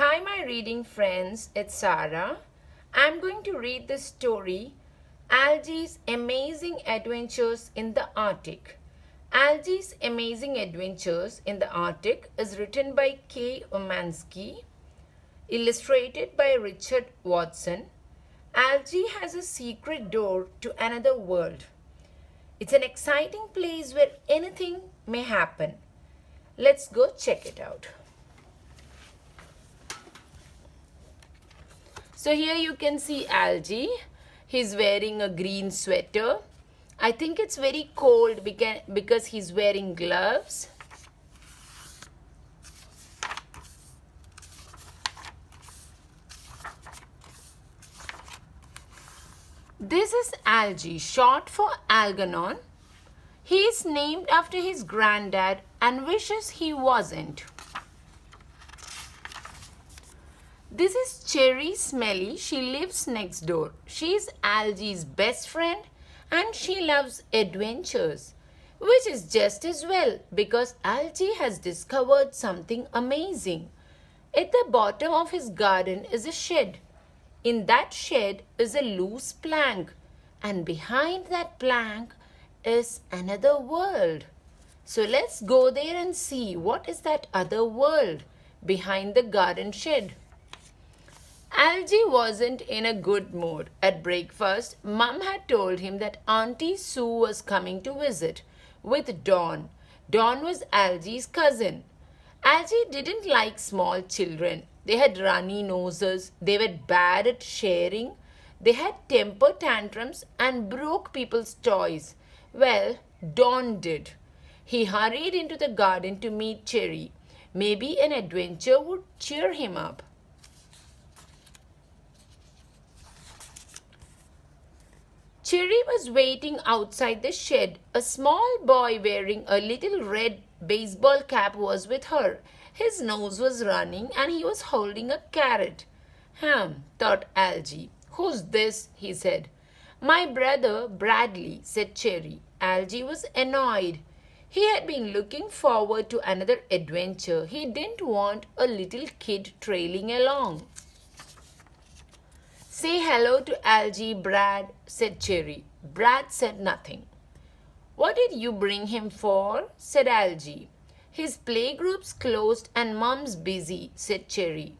Hi, my reading friends, it's Sarah. I'm going to read the story Algy's Amazing Adventures in the Arctic. Algy's Amazing Adventures in the Arctic is written by Kaye Umansky, illustrated by Richard Watson. Algy has a secret door to another world. It's an exciting place where anything may happen. Let's go check it out. So here you can see Algy. He's wearing a green sweater. I think it's very cold because he's wearing gloves. This is Algy, short for Algernon. He is named after his granddad and wishes he wasn't. This is Cherry Smelly. She lives next door. She is Algy's best friend and she loves adventures, which is just as well because Algy has discovered something amazing. At the bottom of his garden is a shed. In that shed is a loose plank, and behind that plank is another world. So let's go there and see what is that other world behind the garden shed. Algy wasn't in a good mood. At breakfast, Mum had told him that Auntie Sue was coming to visit with Dawn. Dawn was Algy's cousin. Algy didn't like small children. They had runny noses. They were bad at sharing. They had temper tantrums and broke people's toys. Well, Dawn did. He hurried into the garden to meet Cherry. Maybe an adventure would cheer him up. Cherry was waiting outside the shed. A small boy wearing a little red baseball cap was with her. His nose was running and he was holding a carrot. Thought Algy. Who's this? He said. My brother Bradley, said Cherry. Algy was annoyed. He had been looking forward to another adventure. He didn't want a little kid trailing along. Say hello to Algy, Brad, said Cherry. Brad said nothing. What did you bring him for? Said Algy. His playgroup's closed and Mum's busy, said Cherry.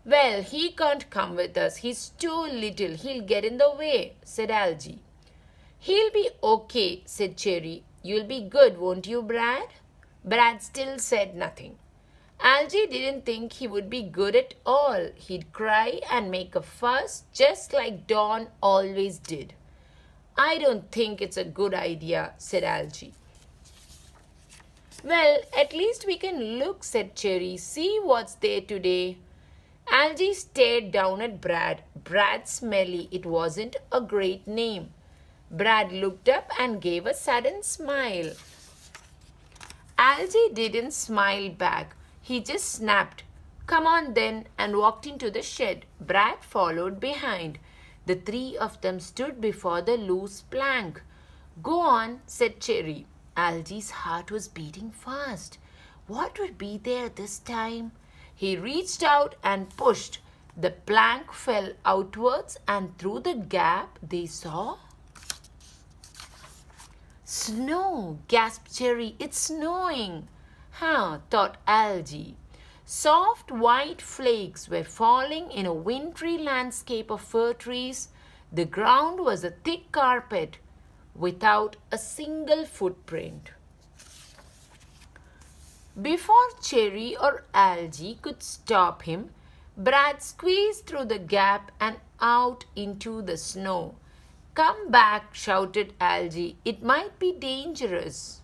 Well, he can't come with us. He's too little. He'll get in the way, said Algy. He'll be okay, said Cherry. You'll be good, won't you, Brad? Brad still said nothing. Algy didn't think he would be good at all. He'd cry and make a fuss just like Dawn always did. I don't think it's a good idea, said Algy. Well, at least we can look, said Cherry. See what's there today. Algy stared down at Brad. Brad Smelly. It wasn't a great name. Brad looked up and gave a sudden smile. Algy didn't smile back. He just snapped, Come on then, and walked into the shed. Brad followed behind. The three of them stood before the loose plank. Go on, said Cherry. Algy's heart was beating fast. What would be there this time? He reached out and pushed. The plank fell outwards and through the gap they saw snow, gasped Cherry. It's snowing. Thought Algy. Soft white flakes were falling in a wintry landscape of fir trees. The ground was a thick carpet without a single footprint. Before Cherry or Algy could stop him, Brad squeezed through the gap and out into the snow. Come back, shouted Algy. It might be dangerous.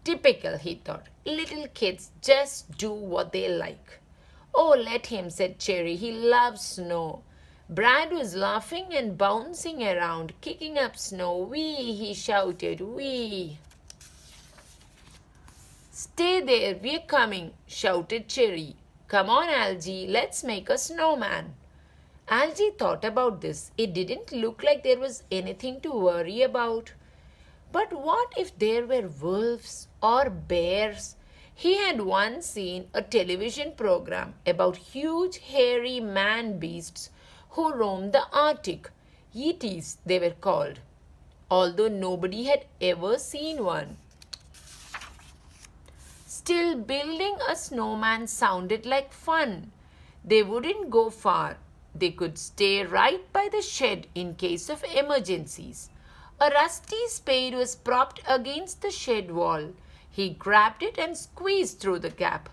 Typical, he thought. Little kids just do what they like. Oh, let him, said Cherry. He loves snow. Brad was laughing and bouncing around, kicking up snow. Wee, he shouted, wee. Stay there, we're coming, shouted Cherry. Come on, Algy, let's make a snowman. Algy thought about this. It didn't look like there was anything to worry about. But what if there were wolves or bears? He had once seen a television program about huge hairy man-beasts who roamed the Arctic. Yetis, they were called, although nobody had ever seen one. Still, building a snowman sounded like fun. They wouldn't go far. They could stay right by the shed in case of emergencies. A rusty spade was propped against the shed wall. He grabbed it and squeezed through the gap.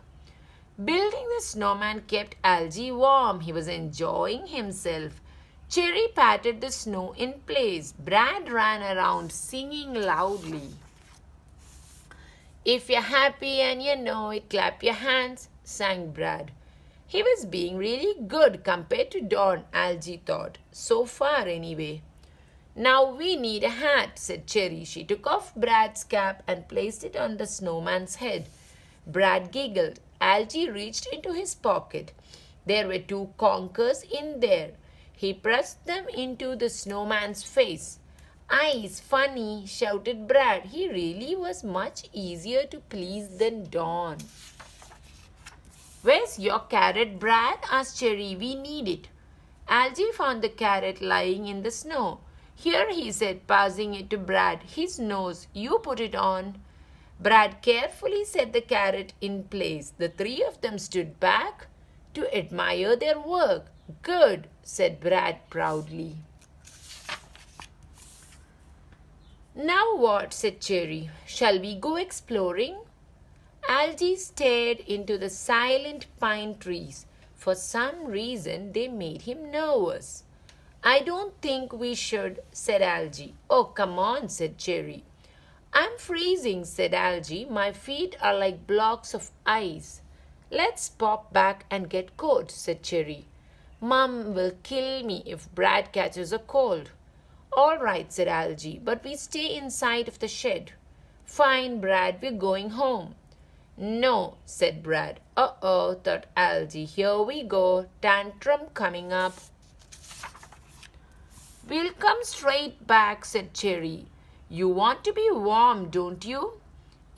Building the snowman kept Algy warm. He was enjoying himself. Cherry patted the snow in place. Brad ran around singing loudly. "If you're happy and you know it, clap your hands," sang Brad. He was being really good compared to Don, Algy thought. So far, anyway. "Now we need a hat," said Cherry. She took off Brad's cap and placed it on the snowman's head. Brad giggled. Algy reached into his pocket. There were 2 conkers in there. He pressed them into the snowman's face. "Eyes, funny," shouted Brad. He really was much easier to please than Don. "Where's your carrot, Brad?" asked Cherry. "We need it." Algy found the carrot lying in the snow. "Here," he said, passing it to Brad. "His nose. You put it on." Brad carefully set the carrot in place. The 3 of them stood back to admire their work. "Good," said Brad proudly. "Now what?" said Cherry. "Shall we go exploring?" Algy stared into the silent pine trees. For some reason, they made him nervous. "I don't think we should," said Algy. "Oh, come on," said Cherry. "I'm freezing," said Algy. "My feet are like blocks of ice." "Let's pop back and get coats," said Cherry. "Mum will kill me if Brad catches a cold." "All right," said Algy, "but we stay inside of the shed." "Fine, Brad, we're going home." "No," said Brad. "Uh-oh," thought Algy. "Here we go. Tantrum coming up." "We'll come straight back," said Cherry. "You want to be warm, don't you?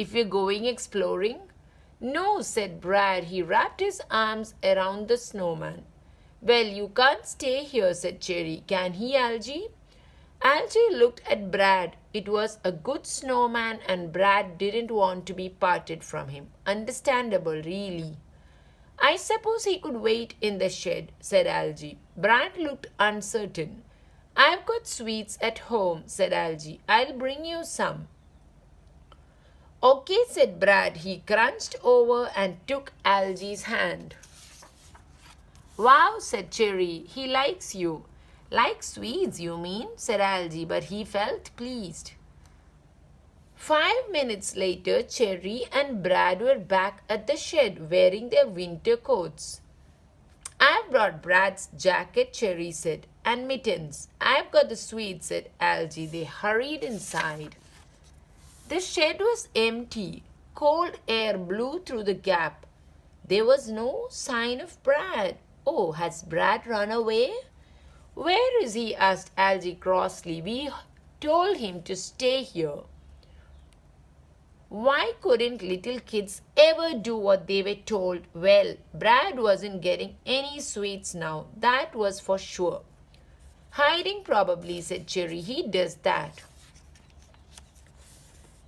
If we're going exploring?" "No," said Brad. He wrapped his arms around the snowman. "Well, you can't stay here," said Cherry. "Can he, Algy?" Algy looked at Brad. It was a good snowman and Brad didn't want to be parted from him. Understandable, really. "I suppose he could wait in the shed," said Algy. Brad looked uncertain. "I've got sweets at home," said Algy. "I'll bring you some." "Okay," said Brad. He crunched over and took Algy's hand. "Wow," said Cherry. "He likes you." "Like sweets, you mean?" said Algy, but he felt pleased. 5 minutes later, Cherry and Brad were back at the shed wearing their winter coats. "I've brought Brad's jacket," Cherry said, "and mittens." "I've got the sweets," said Algy. They hurried inside. The shed was empty. Cold air blew through the gap. There was no sign of Brad. "Oh, has Brad run away?" "Where is he?" asked Algy crossly. "We told him to stay here." Why couldn't little kids ever do what they were told? Well, Brad wasn't getting any sweets now, that was for sure. "Hiding probably," said Cherry. "He does that."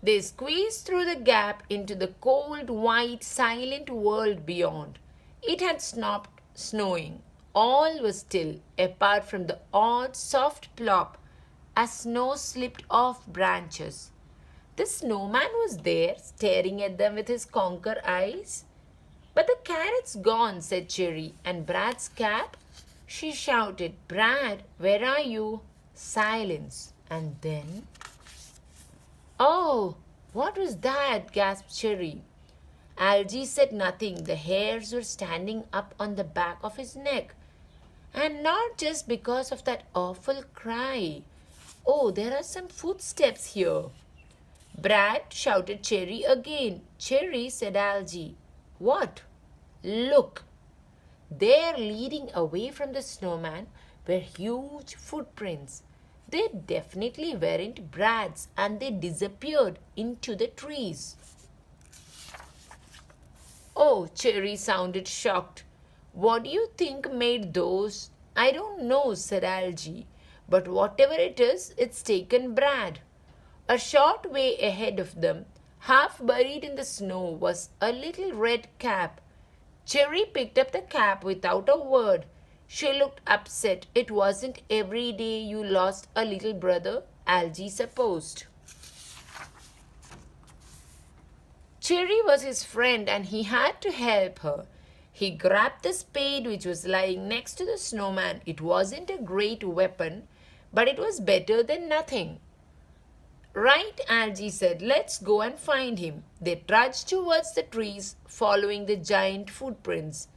They squeezed through the gap into the cold, white, silent world beyond. It had stopped snowing. All was still, apart from the odd, soft plop as snow slipped off branches. The snowman was there, staring at them with his conker eyes. "But the carrot's gone," said Cherry. "And Brad's cap?" She shouted. "Brad, where are you?" Silence. And then, "Oh, what was that?" gasped Cherry. Algy said nothing. The hairs were standing up on the back of his neck. And not just because of that awful cry. "Oh, there are some footsteps here." "Brad," shouted Cherry again. "Cherry," said Algy. "What?" "Look." There, leading away from the snowman, were huge footprints. They definitely weren't Brad's, and they disappeared into the trees. Oh, Cherry sounded shocked. What do you think made those? I don't know, said Algy. But whatever it is, it's taken Brad. A short way ahead of them, half buried in the snow, was a little red cap. Cherry picked up the cap without a word. She looked upset. It wasn't every day you lost a little brother, Algy supposed. Cherry was his friend and he had to help her. He grabbed the spade which was lying next to the snowman. It wasn't a great weapon, but it was better than nothing. Right, Algy said, let's go and find him. They trudged towards the trees, following the giant footprints.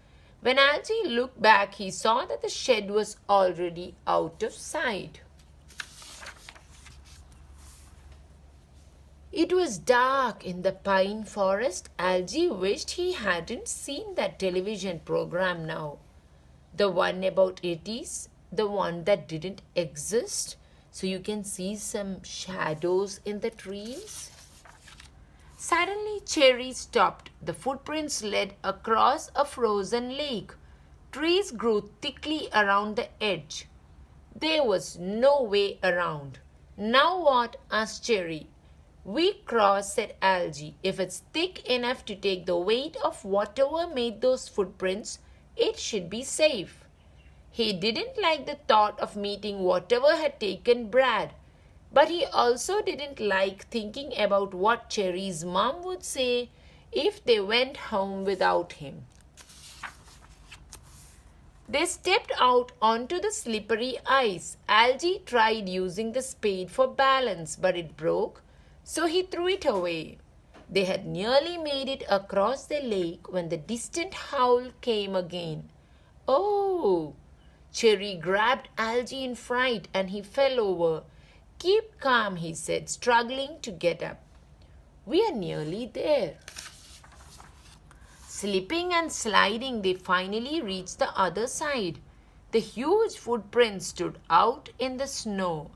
When Algy looked back, he saw that the shed was already out of sight. It was dark in the pine forest. Algy wished he hadn't seen that television program now. The one about Yetis, the one that didn't exist. So you can see some shadows in the trees. Suddenly, Cherry stopped. The footprints led across a frozen lake. Trees grew thickly around the edge. There was no way around. Now what? Asked Cherry. We cross, said Algy. If it's thick enough to take the weight of whatever made those footprints, it should be safe. He didn't like the thought of meeting whatever had taken Brad, but he also didn't like thinking about what Cherry's mom would say if they went home without him. They stepped out onto the slippery ice. Algy tried using the spade for balance, but it broke, so he threw it away. They had nearly made it across the lake when the distant howl came again. Oh! Cherry grabbed Algy in fright and he fell over. Keep calm, he said, struggling to get up. We are nearly there. Slipping and sliding, they finally reached the other side. The huge footprints stood out in the snow.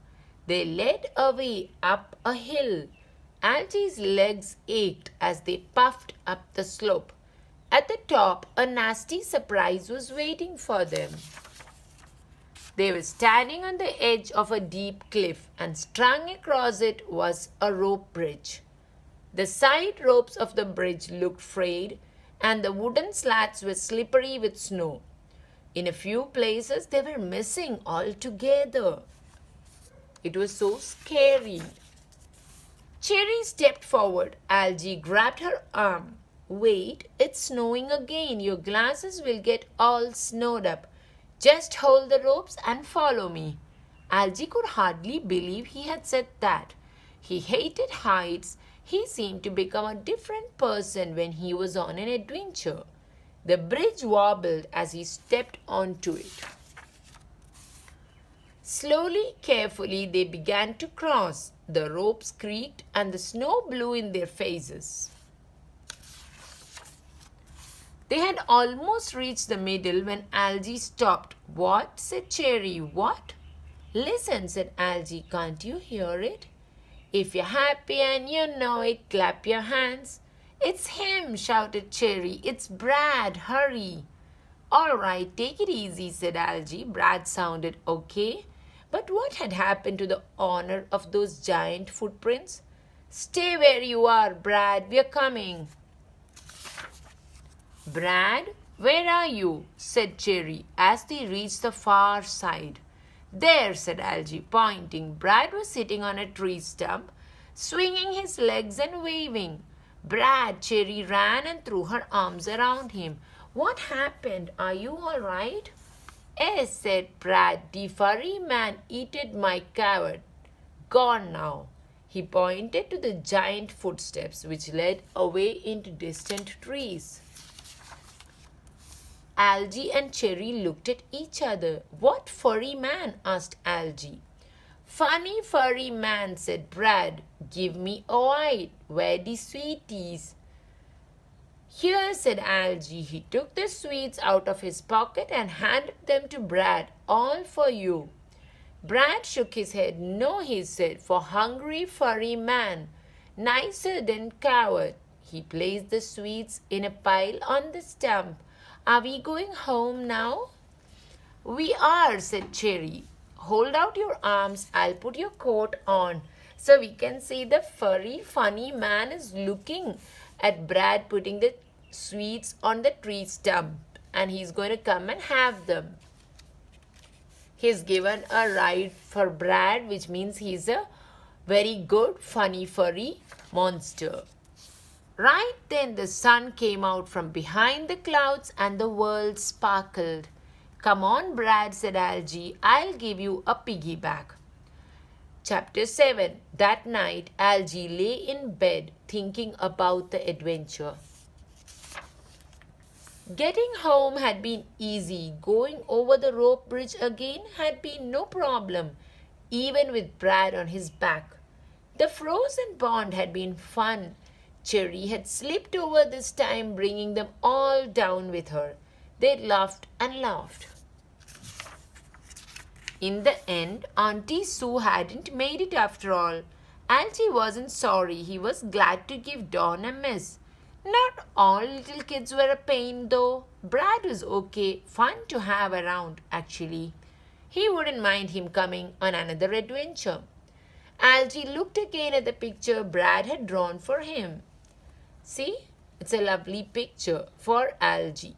They led away up a hill. Algy's legs ached as they puffed up the slope. At the top, a nasty surprise was waiting for them. They were standing on the edge of a deep cliff, and strung across it was a rope bridge. The side ropes of the bridge looked frayed, and the wooden slats were slippery with snow. In a few places, they were missing altogether. It was so scary. Cherry stepped forward. Algy grabbed her arm. Wait, it's snowing again. Your glasses will get all snowed up. Just hold the ropes and follow me. Algy could hardly believe he had said that. He hated heights. He seemed to become a different person when he was on an adventure. The bridge wobbled as he stepped onto it. Slowly, carefully, they began to cross. The ropes creaked and the snow blew in their faces. They had almost reached the middle when Algy stopped. What? Said Cherry. What? Listen, said Algy. Can't you hear it? If you're happy and you know it, clap your hands. It's him, shouted Cherry. It's Brad. Hurry. All right, take it easy, said Algy. Brad sounded okay. But what had happened to the honor of those giant footprints? Stay where you are, Brad. We're coming. Brad, where are you? Said Cherry as they reached the far side. There, said Algy, pointing. Brad was sitting on a tree stump, swinging his legs and waving. Brad, Cherry ran and threw her arms around him. What happened? Are you all right? Yes, said Brad. The furry man eated my coward. Gone now. He pointed to the giant footsteps which led away into distant trees. Algy and Cherry looked at each other. What furry man? Asked Algy. Funny furry man, said Brad. Give me a bite. Where the sweeties? Here, said Algy. He took the sweets out of his pocket and handed them to Brad. All for you. Brad shook his head. No, he said, for hungry furry man. Nicer than coward. He placed the sweets in a pile on the stump. Are we going home now? We are, said Cherry. Hold out your arms, I'll put your coat on. So we can see the furry, funny man is looking at Brad putting the sweets on the tree stump, and he's going to come and have them. He's given a ride for Brad, which means he's a very good, funny, furry monster. Right then the sun came out from behind the clouds and the world sparkled. Come on, Brad, said Algy. I'll give you a piggyback. Chapter 7. That night, Algy lay in bed thinking about the adventure. Getting home had been easy. Going over the rope bridge again had been no problem, even with Brad on his back. The frozen pond had been fun. Cherry had slipped over this time, bringing them all down with her. They laughed and laughed. In the end, Auntie Sue hadn't made it after all. Algy wasn't sorry. He was glad to give Dawn a miss. Not all little kids were a pain though. Brad was okay, fun to have around actually. He wouldn't mind him coming on another adventure. Algy looked again at the picture Brad had drawn for him. See, it's a lovely picture for Algy.